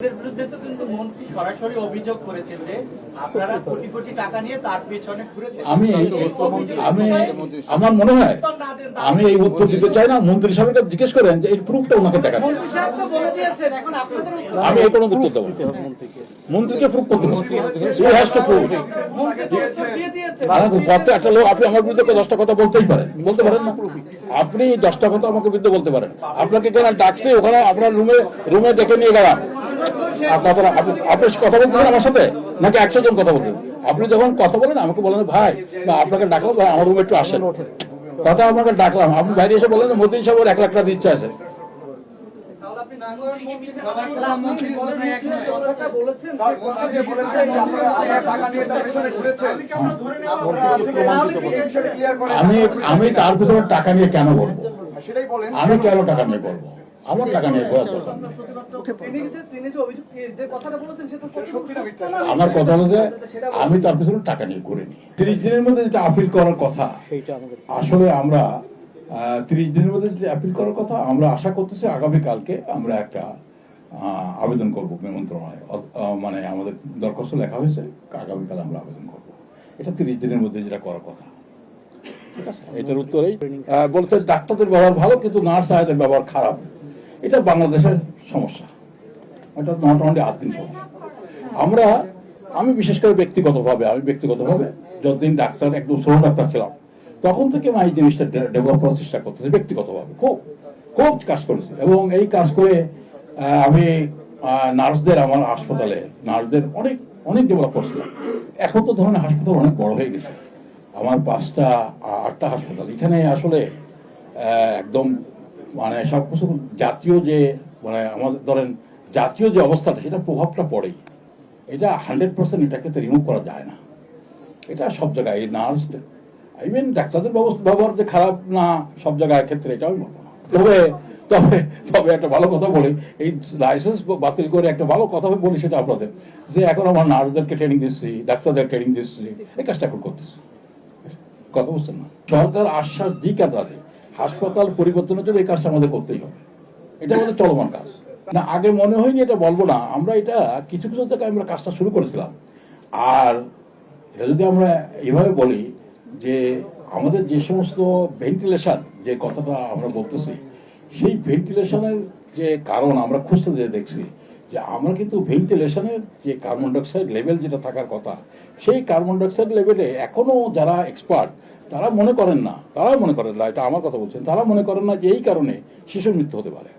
বিরুদ্ধে তো কিন্তু মন্ত্রী সরাসরি অভিযোগ করেছেন যে আপনারা কোটি কোটি টাকা নিয়ে তার পেছনে ঘুরেছেন। আমি আমার মনে হয় আমি এই উত্তর দিতে চাই না। মন্ত্রী সাহেবকে জিজ্ঞেস করেন যে এই প্রুফটা ওনাকে দেখান। আমি এই কোনো উত্তর দেবো মন্ত্রীকে প্রুফ করতে কথা একটা লোক আপনি আমার বিরুদ্ধে 10টা কথা বলতে পারেন না। আপনি 10টা কথা আমাকে বিরুদ্ধে বলতে পারেন। আপনাকে কেন ডাকছে ওখানে আপনার রুমে ডেকে নিয়ে গেলাম আপনি কথা বলতেছেন আমার সাথে নাকি 100 জন কথা বলতেন? আপনি যখন কথা বলেন আমাকে বলেন ভাই বা আপনাকে ডাকলাম ভাই আমার রুমে একটু আসেন, কথা আমাকে ডাকলাম, আপনি বাইরে এসে বলেন মোদিন সাহেব 1 লাখ টাকা ইচ্ছা আছে। আমি তার পিছনে টাকা নিয়ে কেন বলবো? আমি কেন টাকা নিয়ে বলবো? আমার টাকা নিয়ে বলার দরকার নেই। আমার কথা হলো যে আমি তার পিছনে টাকা নিয়ে ঘুরিনি। 30 দিনের মধ্যে যেটা আপিল করার কথা, আসলে আমরা 30 দিনের মধ্যে যেটা আপিল করার কথা, আমরা আশা করতেছি আগামীকালকে আমরা একটা আবেদন করবো মন্ত্রণালয়ে। মানে আমাদের দরখাস্ত লেখা হয়েছে, আগামীকাল আমরা আবেদন করবো। এটা 30 দিনের মধ্যে যেটা করার কথা। ঠিক আছে, এটার উত্তরেই বলছে ডাক্তারদের ব্যবহার ভালো কিন্তু নার্স সাহেবের ব্যবহার খারাপ। এটা বাংলাদেশের সমস্যা, এটা নট অনলি আদিন সমস্যা। আমি বিশেষ করে ব্যক্তিগতভাবে যতদিন ডাক্তার একদম ছোট ডাক্তার ছিলাম তখন থেকে আমি এই জিনিসটা ডেভেলপ করার চেষ্টা করতেছি। ব্যক্তিগতভাবে খুব কাজ করেছি এবং এই কাজ করে আমি নার্সদের, আমার হাসপাতালে নার্সদের অনেক ডেভেলপ করছিলাম। এখন তো ধরনের হাসপাতাল অনেক বড় হয়ে গেছে, আমার 5টা 8টা হাসপাতাল। এখানে আসলে একদম মানে সবকিছু জাতীয় যে মানে আমাদের ধরেন জাতীয় যে অবস্থাটা, সেটা প্রভাবটা পড়েই। এটা 100% এটাকে তো রিমুভ করা যায় না। এটা সব জায়গায় এই নার্স ইভেন ডাক্তারদের ব্যবহার যে খারাপ না সব জায়গায় ক্ষেত্রে, এটা আমি বলবো না। তবে একটা ভালো কথা বলি, এই লাইসেন্স বাতিল করে একটা ভালো কথা বলি সেটা আপনাদের, যে এখন আমার নার্সদেরকে ট্রেনিং দিচ্ছি, ডাক্তারদের ট্রেনিং দিচ্ছি, এই কাজটা এখন করতেছি। কথা বুঝছেন না? সরকার আশ্বাস দিক আর তাদের হাসপাতাল পরিবর্তনের জন্য এই কাজটা আমাদের করতেই হবে। এটা আমাদের চলমান কাজ না। আগে মনে হয়নি এটা বলবো না, আমরা এটা কিছু জায়গায় আমরা কাজটা শুরু করেছিলাম। আর এটা যদি আমরা এইভাবে বলি যে আমাদের যে সমস্ত ভেন্টিলেশন যে কথাটা আমরা বলতেছি, সেই ভেন্টিলেশনের যে কারণ আমরা খুঁজতে যেয়ে দেখছি যে আমরা কিন্তু ভেন্টিলেশনের যে কার্বন ডাইঅক্সাইড লেভেল যেটা থাকার কথা, সেই কার্বন ডাইঅক্সাইড লেভেলে এখনো যারা এক্সপার্ট তারা মনে করেন না, এটা আমার কথা বলছেন, তারা মনে করেন না যে এই কারণে শিশুর মৃত্যু হতে পারে।